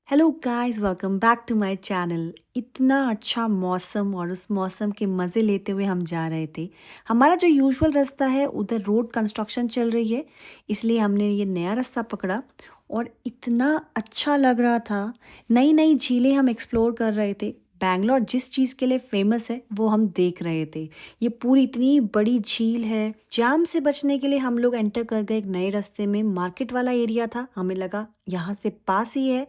Hello guys, welcome back to my channel. इतना अच्छा मौसम और उस मौसम के मज़े लेते हुए हम जा रहे थे। हमारा जो यूजुअल रास्ता है उधर रोड कंस्ट्रक्शन चल रही है, इसलिए हमने ये नया रास्ता पकड़ा और इतना अच्छा लग रहा था। नई नई झीलें हम एक्सप्लोर कर रहे थे। बैंगलोर जिस चीज़ के लिए फेमस है वो हम देख रहे थे। ये पूरी इतनी बड़ी झील है। जाम से बचने के लिए हम लोग एंटर कर गए एक नए रास्ते में। मार्केट वाला एरिया था, हमें लगा यहाँ से पास ही है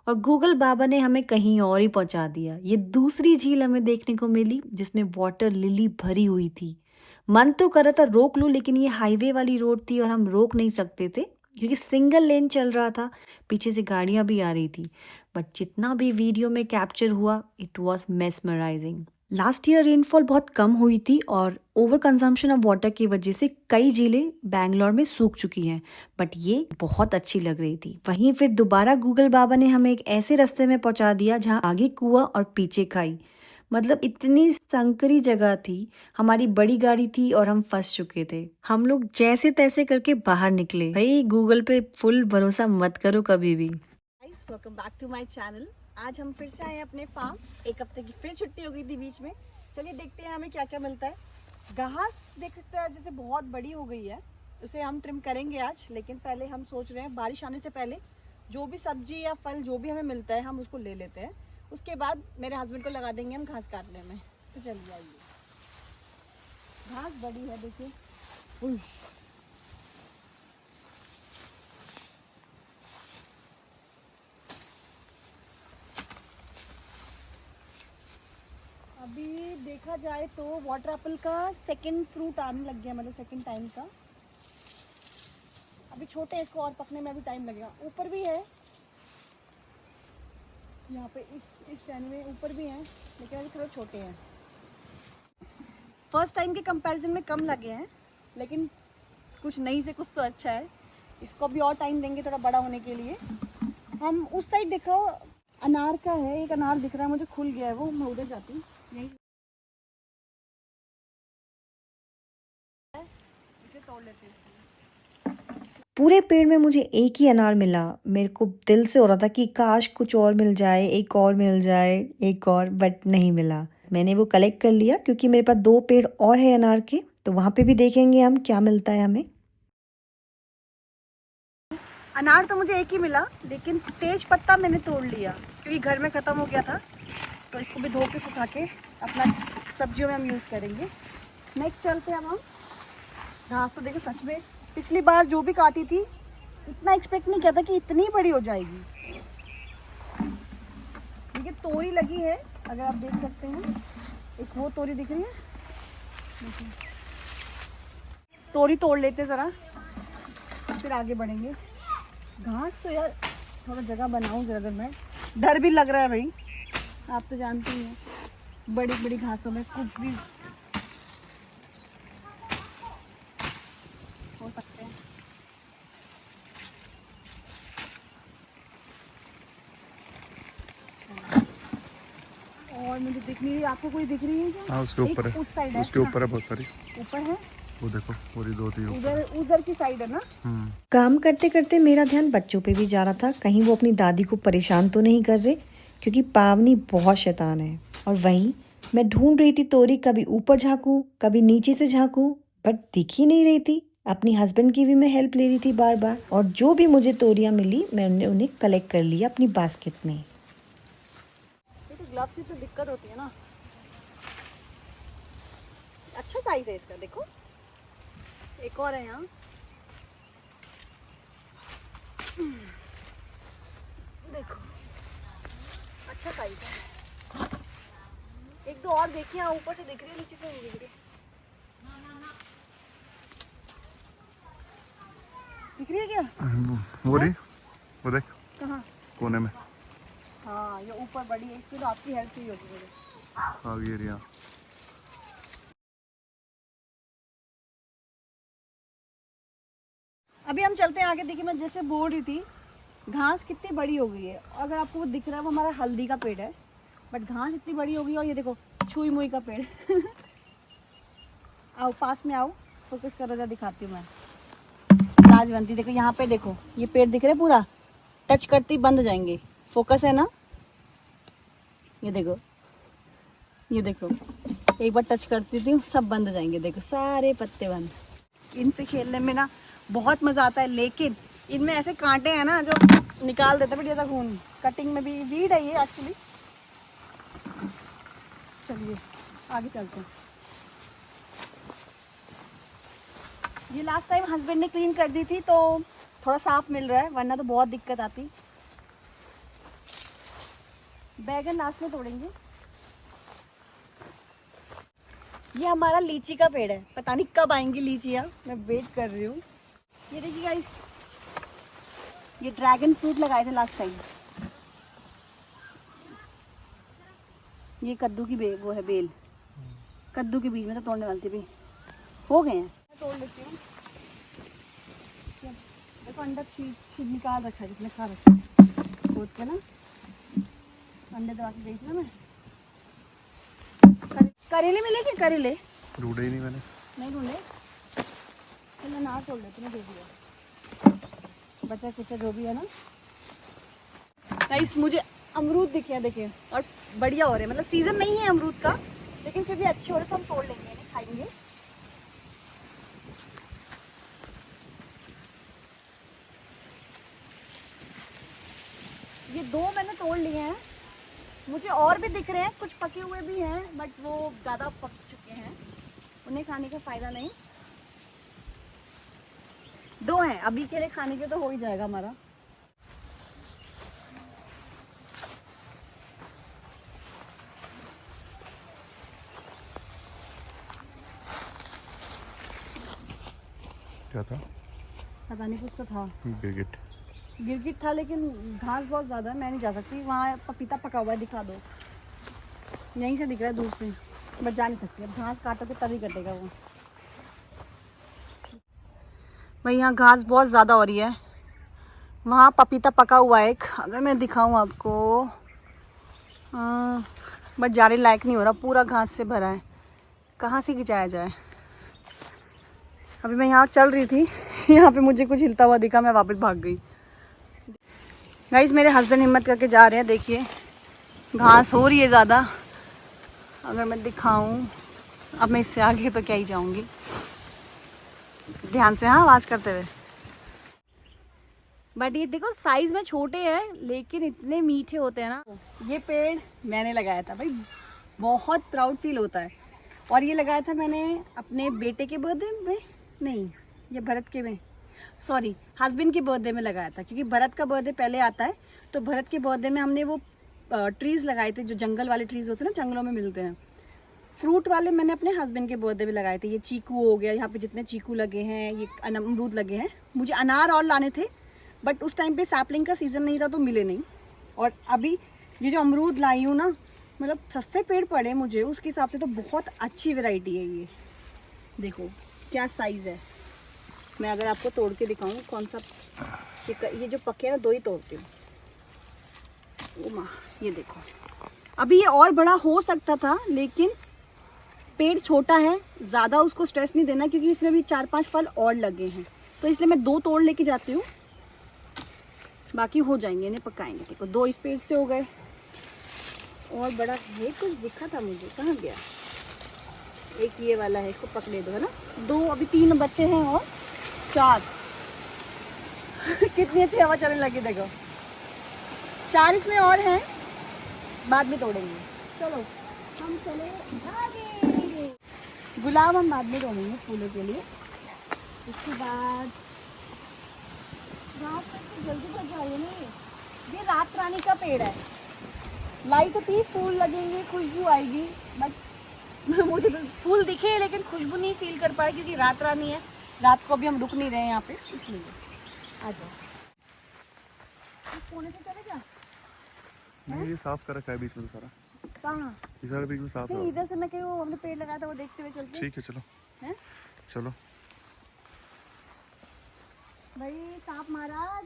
और गूगल बाबा ने हमें कहीं और ही पहुंचा दिया। ये दूसरी झील हमें देखने को मिली जिसमें वाटर लिली भरी हुई थी। मन तो कर रहा था रोक लूं, लेकिन ये हाईवे वाली रोड थी और हम रोक नहीं सकते थे क्योंकि सिंगल लेन चल रहा था। पीछे से गाड़ियां भी आ रही थी। बट जितना भी वीडियो में कैप्चर हुआ, it was mesmerising. Last year rainfall बहुत कम हुई थी और ओवर कंजम्पशन ऑफ वाटर की वजह से कई झीलें बैंगलोर में सूख चुकी हैं। बट ये बहुत अच्छी लग रही थी। वहीं फिर दोबारा गूगल बाबा ने हमें एक ऐसे रास्ते में पहुंचा दिया जहां आगे कुआं और पीछे खाई। मतलब इतनी संकरी जगह थी। हमारी बड़ी गाड़ी थी और हम फंस चुके थे। हम लोग जैसे तैसे करके बाहर निकले। भाई गूगल पे फुल भरोसा मत करो कभी भी। Guys, welcome back to my channel. आज हम फिर से आए हैं अपने फार्म। एक हफ्ते की फिर छुट्टी हो गई थी बीच में। चलिए देखते हैं हमें क्या क्या मिलता है। घास देख सकते हैं जैसे बहुत बड़ी हो गई है, उसे हम ट्रिम करेंगे आज। लेकिन पहले हम सोच रहे हैं बारिश आने से पहले जो भी सब्जी या फल जो भी हमें मिलता है हम उसको ले लेते हैं। उसके बाद मेरे हस्बैंड को लगा देंगे हम घास काटने में। तो चलिए आइए। घास बड़ी है, देखिए। अभी देखा जाए तो वाटर एप्पल का सेकंड फ्रूट आने लग गया, मतलब सेकंड टाइम का। अभी छोटे हैं, इसको और पकने में अभी टाइम लगेगा। ऊपर भी है, यहाँ पे इस टहनी में ऊपर भी हैं, लेकिन अभी थोड़े छोटे हैं। फर्स्ट टाइम के कंपैरिजन में कम लगे हैं, लेकिन कुछ नहीं से कुछ तो अच्छा है। इसको भी और टाइम देंगे थोड़ा बड़ा होने के लिए। हम उस साइड देखो, अनार का है। एक अनार दिख रहा है मुझे, खुल गया है वो। मैं उधर जाती हूँ, यही इसे तोड़ लेते हैं। पूरे पेड़ में मुझे एक ही अनार मिला। मेरे को दिल से हो रहा था कि काश कुछ और मिल जाए, एक और मिल जाए, एक और, बट नहीं मिला। मैंने वो कलेक्ट कर लिया क्योंकि मेरे पास 2 पेड़ और है अनार के, तो वहाँ पे भी देखेंगे हम क्या मिलता है हमें। अनार तो मुझे एक ही मिला, लेकिन तेज पत्ता मैंने तोड़ लिया क्योंकि घर में ख़त्म हो गया था। तो इसको भी धो के सुखा के अपना सब्जियों में हम यूज़ करेंगे। नेक्स्ट चलते हैं अब हम। घास तो देखो, सच में पिछली बार जो भी काटी थी इतना एक्सपेक्ट नहीं किया था कि इतनी बड़ी हो जाएगी। देखिए तोरी लगी है, अगर आप देख सकते हैं। एक वो तोरी दिख रही है। तोरी तोड़ लेते ज़रा, फिर आगे बढ़ेंगे। घास तो यार थोड़ा जगह बनाऊँ जरा, मैं डर भी लग रहा है भाई। आप तो जानती हैं बड़ी बड़ी घासों में कुछ भी हो सकते हैं। और मुझे दिख नहीं रही, आपको कोई दिख रही है क्या? हाँ, उसके ऊपर है। उस साइड है, उसके ऊपर है बहुत सारी। ऊपर है, वो देखो, पूरी 2 3 उधर उधर की साइड है ना। हम्म। काम करते करते मेरा ध्यान बच्चों पे भी जा रहा था, कहीं वो अपनी दादी को परेशान तो नहीं कर रहे, क्योंकि पावनी बहुत शैतान है। और वहीं मैं ढूंढ रही थी तोरी, कभी ऊपर झांकूं कभी नीचे से झांकूं, बट दिख ही नहीं रही थी। अपनी हस्बैंड की भी मैं हेल्प ले रही थी बार बार, और जो भी मुझे तोरियां मिली मैंने उन्हें कलेक्ट कर लिया अपनी बास्केट में। तो ग्लव्स से तो दिक्कत होती है ना। अच्छा साइज है इसका, देखो एक और है यहाँ। देखो अच्छा साइज है। एक दो और देखिए, यहाँ ऊपर से दिख रही है, नीचे से नहीं दिख रही। दिख रही है क्या? वो रही, वो देख कहाँ? कोने में। हाँ, ये ऊपर बड़ी है, इसकी तो आपकी हेल्प ही होगी मुझे। आगे एरिया। अभी हम चलते हैं आगे। देखिए मैं जैसे बोल रही थी, घास कितनी बड़ी हो गई है। अगर आपको वो दिख रहा है, वो हमारा हल्दी का पेड़ है, बट घास इतनी बड़ी हो गई है। और ये देखो छुई मुई का पेड़। आओ पास में आओ, फोकस करो, जरा दिखाती हूँ मैं। लाजवंती देखो, यहाँ पे देखो, ये पेड़ दिख रहे पूरा, टच करते ही बंद हो जाएंगे। फोकस है ना, ये देखो, ये देखो, एक बार टच करती थी सब बंद हो जाएंगे, देखो सारे पत्ते बंद। इनसे खेलने में ना बहुत मज़ा आता है, लेकिन इनमें ऐसे कांटे हैं ना जो निकाल देते हैं ज़्यादा खून। कटिंग में भी वीड है ये एक्चुअली। चलिए आगे चलते हैं। ये लास्ट टाइम हस्बैंड ने क्लीन कर दी थी तो थोड़ा साफ मिल रहा है, वरना तो बहुत दिक्कत आती। बैगन लास्ट में तोड़ेंगे। ये हमारा लीची का पेड़ है, पता नहीं कब आएंगी लीचियाँ, मैं वेट कर रही हूँ। ये देखिए गाइस, ये ड्रैगन फ्रूट लगाए थे लास्ट टाइम। ये कद्दू की वो है बेल, कद्दू के बीज में तो तोड़ने वाली थी भी, हो गए हैं। मैं तोड़ लेती हूँ। देखो अंडा छील निकाल रखा है जिसने खा रखा है खोद के ना, अंडे दबा के देखना। मैं करेले मिले क्या? करेले ढूंढे ही नहीं मैंने। नहीं ढूंढे तो मैं ना तोड़ लेती हूँ, दे दिया बचा कुचा जो भी है ना। गाइस मुझे अमरूद दिखे हैं, देखिए, और बढ़िया हो रहे हैं, मतलब सीजन नहीं है अमरूद का, लेकिन फिर भी अच्छे हो रहे तो हम तोड़ लेंगे, इन्हें खाएंगे। ये 2 मैंने तोड़ लिए हैं, मुझे और भी दिख रहे हैं, कुछ पके हुए भी हैं बट वो ज़्यादा पक चुके हैं, उन्हें खाने का फ़ायदा नहीं। 2 हैं अभी के लिए, खाने के तो हो ही जाएगा हमारा। क्या था? पता नहीं, कुछ तो था। गिरगिट। गिरगिट था, लेकिन घास बहुत ज़्यादा है, मैं नहीं जा सकती वहाँ। पपीता पका हुआ है, दिखा दो। यहीं से दिख रहा है दूर से, बट जा नहीं सकती, अब घास काटोगे तभी कटेगा वो। भाई यहाँ घास बहुत ज़्यादा हो रही है, वहाँ पपीता पका हुआ है एक, अगर मैं दिखाऊँ आपको, बट जाने लायक नहीं हो रहा, पूरा घास से भरा है, कहाँ से खिंचाया जाए। अभी मैं यहाँ चल रही थी, यहाँ पे मुझे कुछ हिलता हुआ दिखा, मैं वापस भाग गई। गाइस मेरे हस्बैंड हिम्मत करके जा रहे हैं, देखिए घास हो रही है ज़्यादा, अगर मैं दिखाऊं, अब मैं इससे आगे तो क्या ही जाऊंगी। ध्यान से हाँ, आवाज़ करते हुए। बट ये देखो साइज में छोटे हैं लेकिन इतने मीठे होते हैं ना। ये पेड़ मैंने लगाया था भाई, बहुत प्राउड फील होता है। और ये लगाया था मैंने अपने बेटे के बर्थडे में, नहीं ये भरत के में, सॉरी हस्बैंड के बर्थडे में लगाया था, क्योंकि भरत का बर्थडे पहले आता है। तो भरत के बर्थडे में हमने वो ट्रीज़ लगाए थे, जो जंगल वाले ट्रीज़ होते हैं ना, जंगलों में मिलते हैं। फ्रूट वाले मैंने अपने हस्बैंड के बर्थडे में लगाए थे। ये चीकू हो गया, यहाँ पे जितने चीकू लगे हैं, ये अमरूद लगे हैं। मुझे अनार और लाने थे, बट उस टाइम पे सैपलिंग का सीज़न नहीं था तो मिले नहीं। और अभी ये जो अमरूद लाई हूँ ना, मतलब सस्ते पेड़ पड़े मुझे, उसके हिसाब से तो बहुत अच्छी वैरायटी है ये। देखो क्या साइज़ है, मैं अगर आपको तोड़ के दिखाऊँ कौन सा, ये जो पके हैं ना 2 ही तोड़ती हूँ। ओ माँ, ये देखो, अभी ये और बड़ा हो सकता था, लेकिन पेड़ छोटा है, ज़्यादा उसको स्ट्रेस नहीं देना, क्योंकि इसमें भी 4-5 फल और लगे हैं, तो इसलिए मैं 2 तोड़ लेके जाती हूँ, बाकी हो जाएंगे, इन्हें पकाएंगे। देखो 2 इस पेड़ से हो गए, और बड़ा है कुछ दिखा था मुझे, कहाँ गया? एक ये वाला है, इसको पकड़े दो, है ना। 2 अभी 3 बच्चे हैं और 4 कितनी अच्छी हवा चलने लगी, देखो 4 इसमें और हैं, बाद में तोड़ेंगे। चलो हम चले आगे। गुलाब हम बाद में तोड़ेंगे फूलों के लिए। इसके बाद रात में जल्दी तक जाइए ना, ये रात रानी का पेड़ है, लाई तो थी, फूल लगेंगे, खुशबू आएगी, बट मुझे तो फूल दिखे लेकिन खुशबू नहीं फील कर पाए, क्योंकि रात रानी है, रात को भी हम रुक नहीं रहे हैं यहाँ पे, इसलिए आ जाओ। कोने से चले जा, नहीं ये साफ कर रखा है बीच में तो सारा। कहाँ? ये सारा बीच में साफ है। इधर से मैं कहीं वो हमने पेड़ लगाया था वो देखते हुए चलते। ठीक है चलो। हैं? चलो भाई सांप महाराज,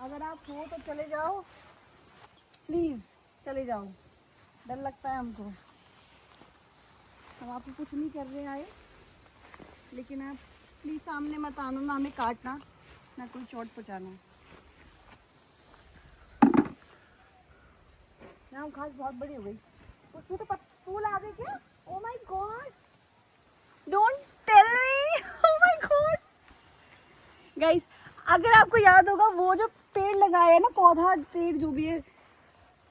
अगर आप हो तो चले जाओ प्लीज़, चले जाओ, डर लगता है हमको। हम आपको कुछ नहीं कर रहे आए, लेकिन आप प्लीज़ सामने मत आना, ना हमें काटना, ना कोई चोट पहुँचाना। घास बहुत बड़ी हो गई। उसमें तो फूल आ गए क्या? Oh my god, don't tell me, oh my god. Guys, अगर आपको याद होगा वो जो पेड़ लगाया है ना, पौधा पेड़ जो भी है,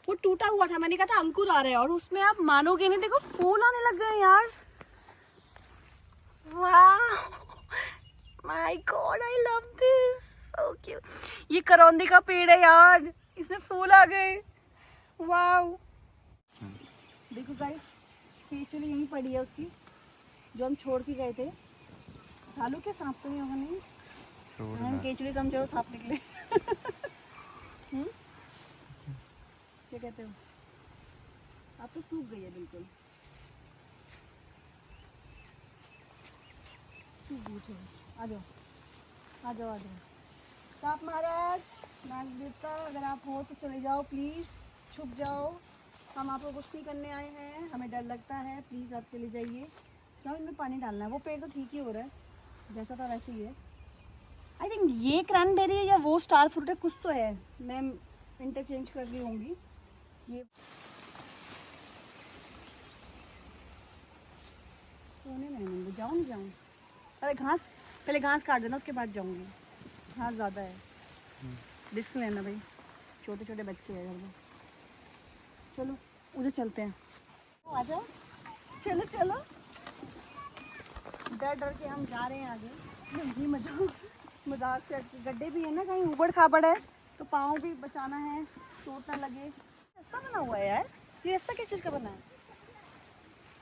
वो टूटा हुआ था। मैंने कहा था अंकुर आ रहे हैं, और उसमें आप मानोगे नहीं, देखो फूल आने लग गए यार। वाह, my God, I love this, so cute. ये करौंदे का पेड़ है यार, इसमें फूल आ गए। वाह, देखो गाइस, केचुली यहीं पड़ी है उसकी, जो हम छोड़ के गए थे। सालू के सांप तो नहीं होगा? नहीं, हम केचुली समझो सांप निकले। क्या कहते हो? आप तो सूख गई है बिल्कुल, आ जाओ आ जाओ आ जाओ। सांप महाराज, नाग देवता, अगर आप हो तो चले जाओ प्लीज़, छुप जाओ। हम आपको कुछ नहीं करने आए हैं, हमें डर लगता है, प्लीज़ आप चले जाइए। जाओ, इनमें पानी डालना है। वो पेड़ तो ठीक ही हो रहा है, जैसा था वैसे ही है। आई थिंक ये क्रैनबेरी है या वो स्टार फ्रूट है, कुछ तो है, मैं इंटरचेंज कर रही होंगी। ये सोने में जाऊँ नहीं जाऊँ? पहले घास काट देना, उसके बाद जाऊँगी। घास ज़्यादा है, रिस्क लेना भाई, छोटे छोटे बच्चे हैं घर में। चलो उधर चलते हैं, आ जाओ, चलो चलो। डर डर के हम जा रहे हैं आगे। ये मजाक से, गड्ढे भी है ना, कहीं ऊबड़ खाबड़ है तो पाँव भी बचाना है, चोट ना लगे। रास्ता बना हुआ है यार, ये रास्ता किस चीज़ का बना है?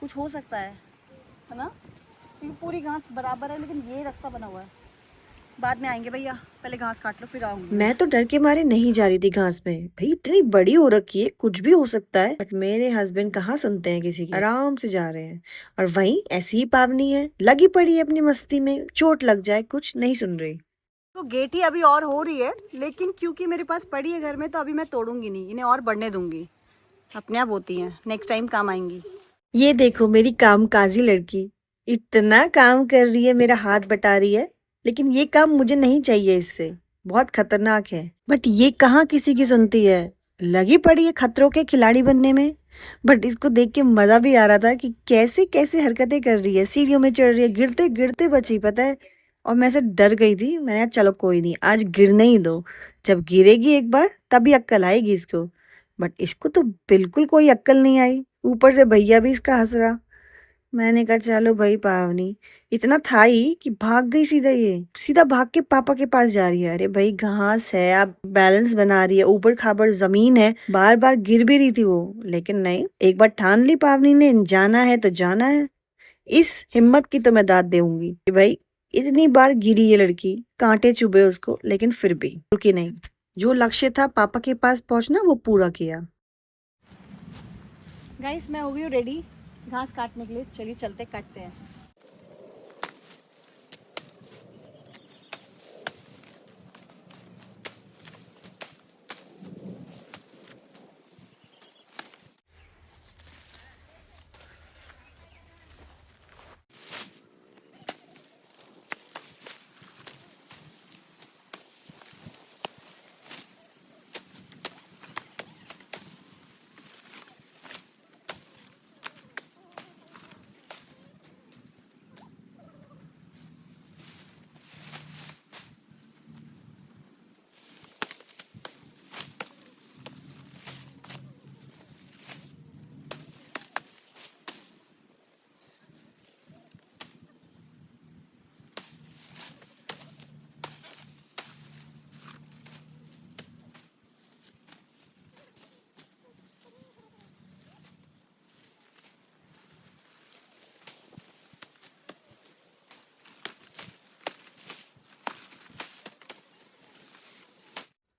कुछ हो सकता है ना, क्योंकि पूरी घास बराबर है, लेकिन ये रास्ता बना हुआ है। बाद में आएंगे भैया, पहले घास काट लो फिर आऊंगी। मैं तो डर के मारे नहीं जा रही थी घास में, भाई इतनी बड़ी हो रखी है, कुछ भी हो सकता है। बट मेरे हस्बैंड कहाँ सुनते हैं किसी की, आराम से जा रहे हैं। और वहीं ऐसी ही पावनी है, लगी पड़ी है अपनी मस्ती में, चोट लग जाए कुछ नहीं सुन रही। तो गेटी अभी और हो रही है, लेकिन क्योंकि मेरे पास पड़ी है घर में, तो अभी मैं तोड़ूंगी नहीं, इन्हें और बढ़ने दूंगी, अपने आप होती हैं, नेक्स्ट टाइम काम आएंगी। ये देखो मेरी कामकाजी लड़की, इतना काम कर रही है, मेरा हाथ बटा रही है, लेकिन ये काम मुझे नहीं चाहिए, इससे बहुत खतरनाक है। बट ये कहाँ किसी की सुनती है, लगी पड़ी है खतरों के खिलाड़ी बनने में। बट इसको देख के मजा भी आ रहा था कि कैसे कैसे हरकतें कर रही है, सीढ़ियों में चढ़ रही है, गिरते गिरते बची पता है। और मैं से डर गई थी, मैंने कहा चलो कोई नहीं, आज गिरने ही दो, जब गिरेगी एक बार तभी अक्ल आएगी इसको। बट इसको तो बिल्कुल कोई अक्ल नहीं आई, ऊपर से भैया भी इसका हंस रहा। मैंने कहा चलो भाई पावनी, इतना था ही कि भाग गई सीधा, ये सीधा भाग के पापा के पास जा रही है। अरे भाई घास है, आप बैलेंस बना रही है, ऊबड़ खाबड़ जमीन है, बार बार गिर भी रही थी वो, लेकिन नहीं, एक बार ठान ली पावनी ने, जाना है तो जाना है। इस हिम्मत की तो मैं दाद दूंगी कि भाई इतनी बार गिरी ये लड़की, कांटे चुभे उसको, लेकिन फिर भी रुकी नहीं। जो लक्ष्य था पापा के पास पहुंचना, वो पूरा किया। गाइस, मैं हो गई हूँ रेडी घास काटने के लिए, चलिए चलते काटते हैं।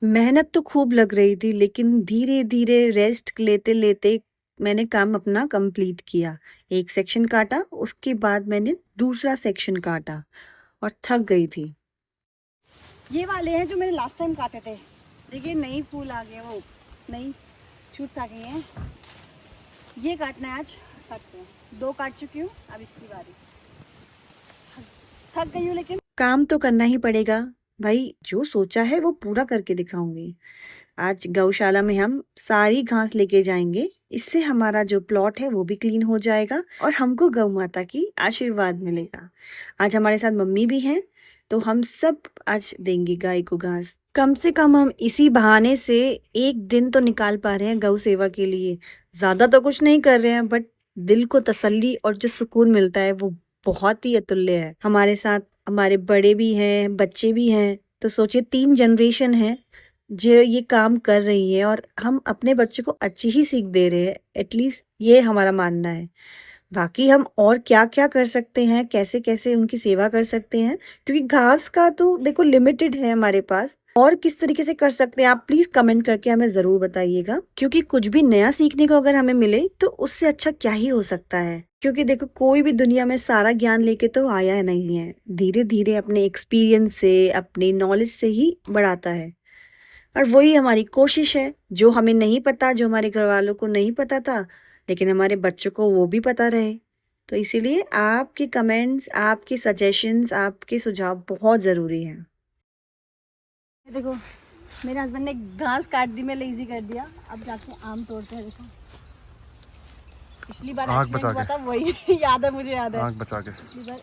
मेहनत तो खूब लग रही थी, लेकिन धीरे धीरे रेस्ट लेते लेते मैंने काम अपना कंप्लीट किया। एक सेक्शन काटा, उसके बाद मैंने दूसरा सेक्शन काटा और थक गई थी। ये वाले हैं जो मैंने लास्ट टाइम काटे थे, देखिए नई फूल आ गए, वो नई शूट्स आ गई हैं। ये काटना है आज, काटते हैं। 2 काट चुकी हूँ, अब इसकी बारी। थक गई हूँ, लेकिन काम तो करना ही पड़ेगा भाई, जो सोचा है वो पूरा करके दिखाऊंगी। आज गौशाला में हम सारी घास लेके जाएंगे, इससे हमारा जो प्लॉट है वो भी क्लीन हो जाएगा और हमको गौ माता की आशीर्वाद मिलेगा। आज हमारे साथ मम्मी भी हैं, तो हम सब आज देंगे गाय को घास। कम से कम हम इसी बहाने से एक दिन तो निकाल पा रहे हैं गौ सेवा के लिए। ज़्यादा तो कुछ नहीं कर रहे हैं, बट दिल को तसल्ली और जो सुकून मिलता है वो बहुत ही अतुल्य है। हमारे साथ हमारे बड़े भी हैं, बच्चे भी हैं, तो सोचिए 3 जनरेशन है जो ये काम कर रही है और हम अपने बच्चों को अच्छी ही सीख दे रहे हैं। एटलीस्ट ये हमारा मानना है। बाकी हम और क्या-क्या कर सकते हैं, कैसे-कैसे उनकी सेवा कर सकते हैं, क्योंकि घास का तो देखो लिमिटेड है हमारे पास। और किस तरीके से कर सकते हैं आप प्लीज़ कमेंट करके हमें ज़रूर बताइएगा, क्योंकि कुछ भी नया सीखने को अगर हमें मिले तो उससे अच्छा क्या ही हो सकता है। क्योंकि देखो कोई भी दुनिया में सारा ज्ञान लेके तो आया नहीं है, धीरे-धीरे अपने एक्सपीरियंस से, अपनी नॉलेज से ही बढ़ाता है। और वही हमारी कोशिश है, जो हमें नहीं पता, जो हमारे घरवालों को नहीं पता था, लेकिन हमारे बच्चों को वो भी पता रहे। तो इसीलिए आपके कमेंट्स, आपके सजेशंस, आपके सुझाव बहुत ज़रूरी हैं। देखो मेरे हस्बैंड ने घास काट दी, मैं लेजी कर दिया। अब जाके आम तोड़ते हैं। देखो पिछली बार आग एक्सीडेंट बचा हुआ के। था, वही याद है, मुझे याद है आग बचा के। पिछली बार।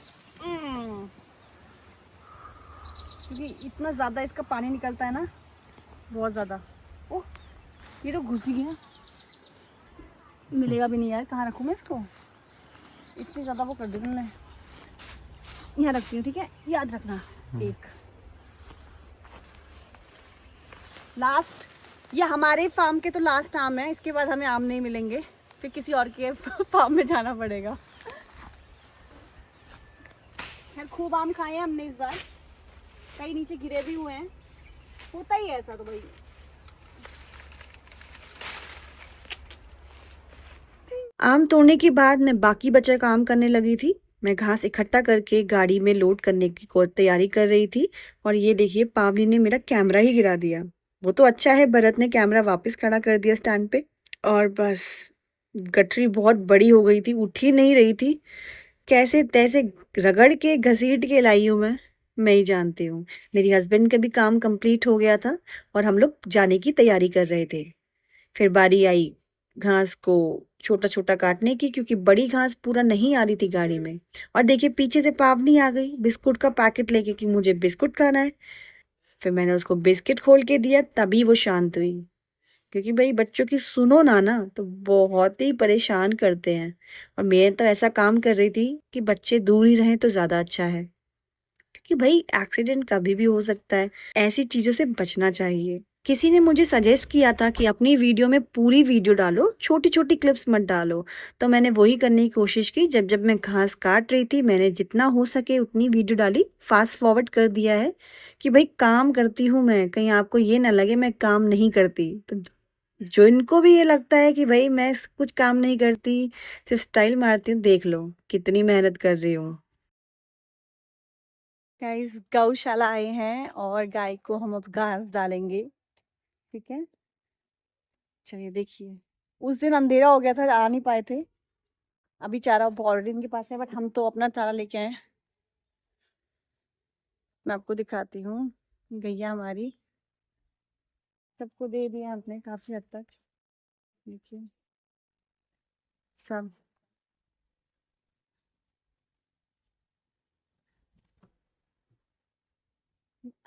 क्योंकि इतना ज़्यादा इसका पानी निकलता है ना, बहुत ज़्यादा। ओह ये तो घुस ही गया, मिलेगा भी नहीं यार। कहाँ रखूँ मैं इसको? इतनी ज़्यादा वो कर दी तुमने। यहाँ रखती हूँ, ठीक है, याद रखना। एक लास्ट, ये हमारे फार्म के तो लास्ट आम है, इसके बाद हमें आम नहीं मिलेंगे, फिर किसी और के फार्म में जाना पड़ेगा। यार खूब आम खाए हैं हमने इस बार, कई नीचे गिरे भी हुए हैं, होता ही है ऐसा तो भाई। आम तोड़ने के बाद मैं बाकी बचा काम करने लगी थी। मैं घास इकट्ठा करके गाड़ी में लोड करने की तैयारी कर रही थी और ये देखिए पावनी ने मेरा कैमरा ही गिरा दिया। वो तो अच्छा है भरत ने कैमरा वापस खड़ा कर दिया स्टैंड पे। और बस गठरी बहुत बड़ी हो गई थी, उठ ही नहीं रही थी। कैसे तैसे रगड़ के घसीट के लाई हूँ मैं ही जानती हूँ। मेरी हस्बैंड का भी काम कंप्लीट हो गया था और हम लोग जाने की तैयारी कर रहे थे। फिर बारी आई घास को छोटा-छोटा काटने की, क्योंकि बड़ी घास पूरा नहीं आ रही थी गाड़ी में। और देखिए पीछे से पावनी आ गई बिस्कुट का पैकेट लेके कि मुझे बिस्कुट खाना है। फिर मैंने उसको बिस्किट खोल के दिया, तभी वो शांत हुई। क्योंकि भाई बच्चों की सुनो ना तो बहुत ही परेशान करते हैं। और मैं तो ऐसा काम कर रही थी कि बच्चे दूर ही रहें तो ज़्यादा अच्छा है। क्योंकि भाई एक्सीडेंट कभी भी हो सकता है, ऐसी चीज़ों से बचना चाहिए। किसी ने मुझे सजेस्ट किया था कि अपनी वीडियो में पूरी वीडियो डालो, छोटी-छोटी क्लिप्स मत डालो। तो मैंने वही करने की कोशिश की। जब मैं घास काट रही थी, मैंने जितना हो सके उतनी वीडियो डाली, फास्ट फॉरवर्ड कर दिया है कि भाई काम करती हूँ मैं, कहीं आपको ये ना लगे मैं काम नहीं करती। तो जो इनको भी ये लगता है कि भाई मैं कुछ काम नहीं करती, सिर्फ स्टाइल मारती हूँ, देख लो कितनी मेहनत कर रही हूँ। गाइस गौशाला आए हैं और गाय को हम अब घास डालेंगे, ठीक है। चलिए देखिए, उस दिन अंधेरा हो गया था, आ नहीं पाए थे। अभी चारा ऑलरेडी इनके पास है, बट हम तो अपना चारा लेके आए। मैं आपको दिखाती हूँ, गैया हमारी सबको दे दिया हमने काफी हद तक। देखिए सब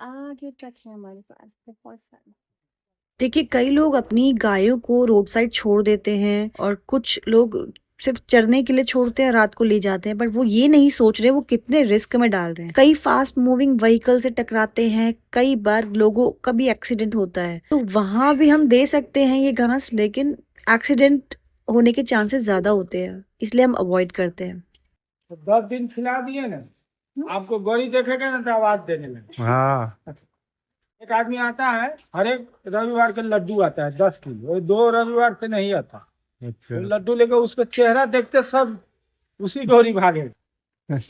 आगे तक है हमारे पास बहुत सारे। देखिए कई लोग अपनी गायों को रोड साइड छोड़ देते हैं और कुछ लोग सिर्फ चरने के लिए छोड़ते हैं, रात को ले जाते हैं, बट वो ये नहीं सोच रहे वो कितने रिस्क में डाल रहे हैं। कई फास्ट मूविंग व्हीकल से टकराते हैं, कई बार लोगों का भी एक्सीडेंट होता है, तो वहां भी हम दे सकते हैं ये घास, लेकिन एक्सीडेंट होने के चांसेस ज्यादा होते हैं, इसलिए हम अवॉइड करते हैं। तो 10 दिन खिला दिए ना, आपको गोली देखेगा ना तो आवाज देने लगे। हाँ। एक आदमी आता है, हर एक रविवार के लड्डू आता है 10 किलो, वो 2 रविवार से नहीं आता। अच्छा। वो लड्डू लेकर उसका चेहरा देखते सब उसी गोरी भागे। वहाँ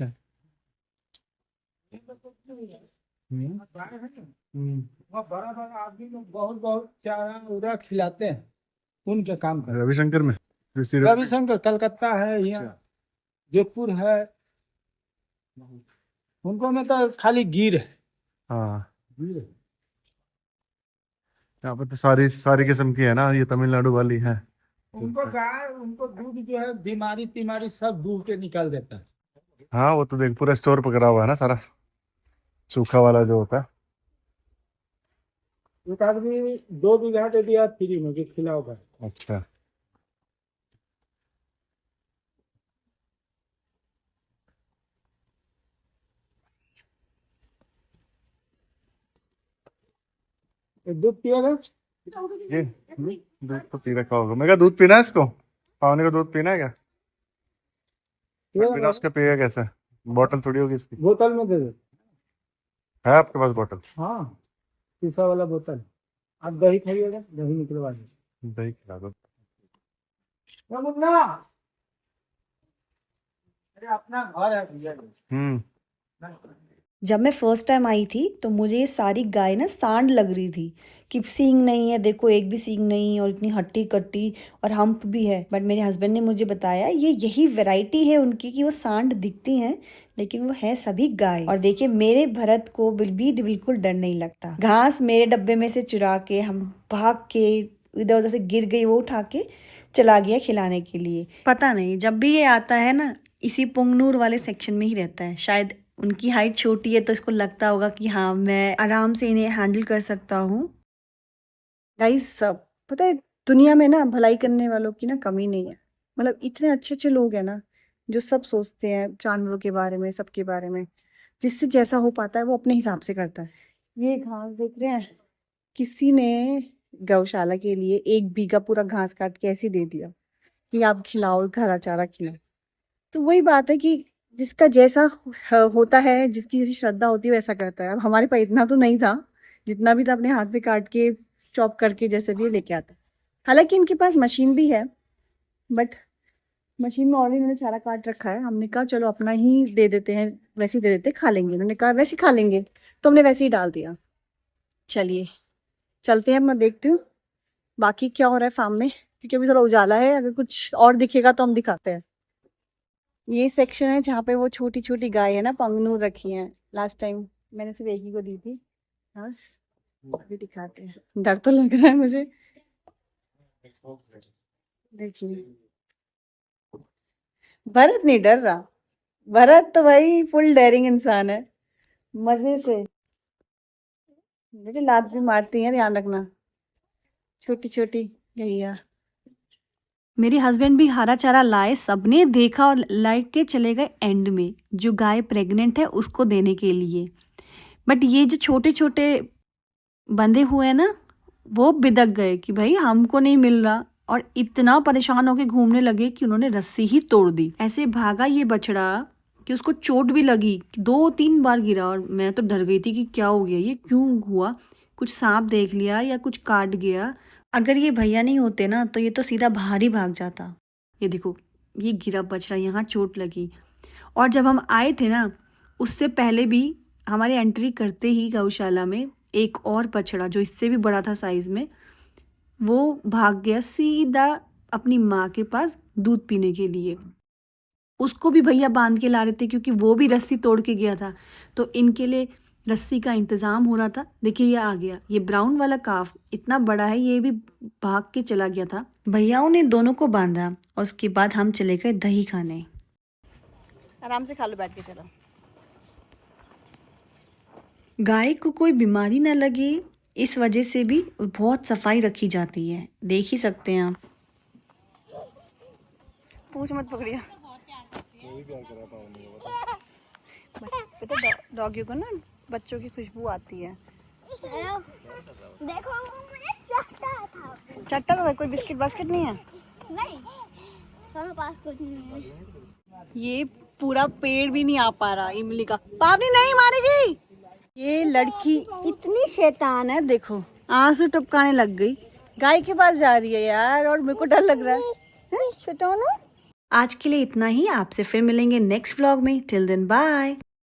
बड़ा बड़ा आदमी लोग बहुत बहुत चारा उरा खिलाते हैं, उनके काम कर। रविशंकर में रविशंकर कलकत्ता है, यहाँ जोधपुर है, उनको में तो खाली गिर है। हाँ। गिर है। यहाँ पे तो सारी सारी किस्म की है ना, ये तमिलनाडु वाली है। उनको गाय, उनको दूध जो है बीमारी तीमारी सब दूध के निकाल देता है। हाँ वो तो देख पूरा स्टोर पकड़ा हुआ है ना सारा, सूखा वाला जो होता है। एक आदमी 2 बीघा दे दिया फ्री में, जो खिलाओगा। अच्छा ये दूध पिएगा? ये दूध तो पी रखा होगा। मैं क्या दूध पीना है इसको, पावनी का दूध पीना है क्या? बिना पिएगा? उसके पिएगा कैसे? बोतल थोड़ी होगी इसकी। बोतल में दे दे। है आपके पास बोतल? हाँ, शीशा वाला बोतल। आप दही खाइएगा, दही निकलवा दे। दही खिला दो। मुन्ना, अरे अपना घर है भैया। जब मैं फर्स्ट टाइम आई थी तो मुझे ये सारी गाय ना सांड लग रही थी कि सींग नहीं है, देखो एक भी सींग नहीं, और इतनी हट्टी कट्टी और हम्प भी है। बट मेरे हस्बैंड ने मुझे बताया ये यही वैरायटी है उनकी कि वो सांड दिखती हैं लेकिन वो है सभी गाय। और देखिए मेरे भरत को बिल्कुल डर नहीं लगता। घास मेरे डब्बे में से चुरा के हम भाग के इधर उधर से गिर गई, वो उठा के चला गया खिलाने के लिए। पता नहीं जब भी ये आता है ना इसी पुंगनूर वाले सेक्शन में ही रहता है। शायद उनकी हाइट छोटी है तो इसको लगता होगा कि हाँ मैं आराम से इन्हें हैंडल कर सकता हूँ। गाइस सब पता है दुनिया में ना भलाई करने वालों की ना कमी नहीं है। मतलब इतने अच्छे अच्छे लोग हैं ना जो सब सोचते हैं जानवरों के बारे में, सबके बारे में। जिससे जैसा हो पाता है वो अपने हिसाब से करता है। ये घास देख रहे हैं, किसी ने गौशाला के लिए 1 बीघा पूरा घास काट के ऐसे दे दिया कि आप खिलाओ, हरा चारा खिलाओ। तो वही बात है कि जिसका जैसा होता है, जिसकी जैसी श्रद्धा होती है वैसा करता है। अब हमारे पास इतना तो नहीं था, जितना भी था अपने हाथ से काट के चॉप करके जैसे भी लेके आते। हालांकि इनके पास मशीन भी है बट मशीन में ऑलरेडी इन्होंने चारा काट रखा है। हमने कहा चलो अपना ही दे देते हैं, वैसे ही दे देते, खा लेंगे। उन्होंने कहा वैसे ही खा लेंगे तो हमने वैसे ही डाल दिया। चलिए चलते हैं, मैं देखती हूँ बाकी क्या हो रहा है फार्म में, क्योंकि अभी थोड़ा उजाला है। अगर कुछ और दिखेगा तो हम दिखाते हैं। ये सेक्शन है जहाँ पे वो छोटी छोटी गाय है ना पंगनूर रखी हैं। लास्ट टाइम मैंने सिर्फ एक ही को दी थी। बस अभी दिखाते हैं। डर तो लग रहा है मुझे। देखिए भरत नहीं डर रहा। भरत तो भाई फुल डेयरिंग इंसान है, मजे से। बेटे लात भी मारती है, ध्यान रखना। छोटी छोटी गैया। मेरे हस्बैंड भी हरा चारा लाए, सबने देखा और लाई के चले गए एंड में जो गाय प्रेग्नेंट है उसको देने के लिए। बट ये जो छोटे छोटे बंधे हुए हैं ना वो बिदक गए कि भाई हमको नहीं मिल रहा, और इतना परेशान होके घूमने लगे कि उन्होंने रस्सी ही तोड़ दी। ऐसे भागा ये बछड़ा कि उसको चोट भी लगी, 2-3 बार गिरा। और मैं तो डर गई थी कि क्या हो गया, ये क्यों हुआ, कुछ सांप देख लिया या कुछ काट गया। अगर ये भैया नहीं होते ना तो ये तो सीधा बाहर ही भाग जाता। ये देखो ये गिरा बछड़ा, यहाँ चोट लगी। और जब हम आए थे ना उससे पहले भी हमारी एंट्री करते ही गौशाला में एक और बछड़ा जो इससे भी बड़ा था साइज़ में, वो भाग गया सीधा अपनी माँ के पास दूध पीने के लिए। उसको भी भैया बांध के ला रहे थे क्योंकि वो भी रस्सी तोड़ के गया था, तो इनके लिए रस्सी का इंतज़ाम हो रहा था। देखिए ये आ गया, ये ब्राउन वाला काफ इतना बड़ा है, ये भी भाग के चला गया था। भैयाओं ने दोनों को बांधा और उसके बाद हम चले गए दही खाने। आराम से खा लो बैठ के, चलो। गाय को कोई बीमारी ना लगे इस वजह से भी बहुत सफाई रखी जाती है, देख ही सकते हैं आप। पूछ मत पकड़िए बेटा, डॉगी को ना बच्चों की खुशबू आती है। देखो वो मुझे चट्टा था। चट्टा तो कोई बिस्किट बास्केट नहीं है। नहीं, हमारे पास कुछ नहीं है। ये पूरा पेड़ भी नहीं आ पा रहा इमली का। पापड़ी नहीं मारेगी। ये लड़की इतनी शैतान है, देखो आंसू टपकाने लग गई। गाय के पास जा रही है यार, और मेरे को डर लग रहा है। शैतान। आज के लिए इतना ही, आपसे फिर मिलेंगे नेक्स्ट व्लॉग में। Till then bye.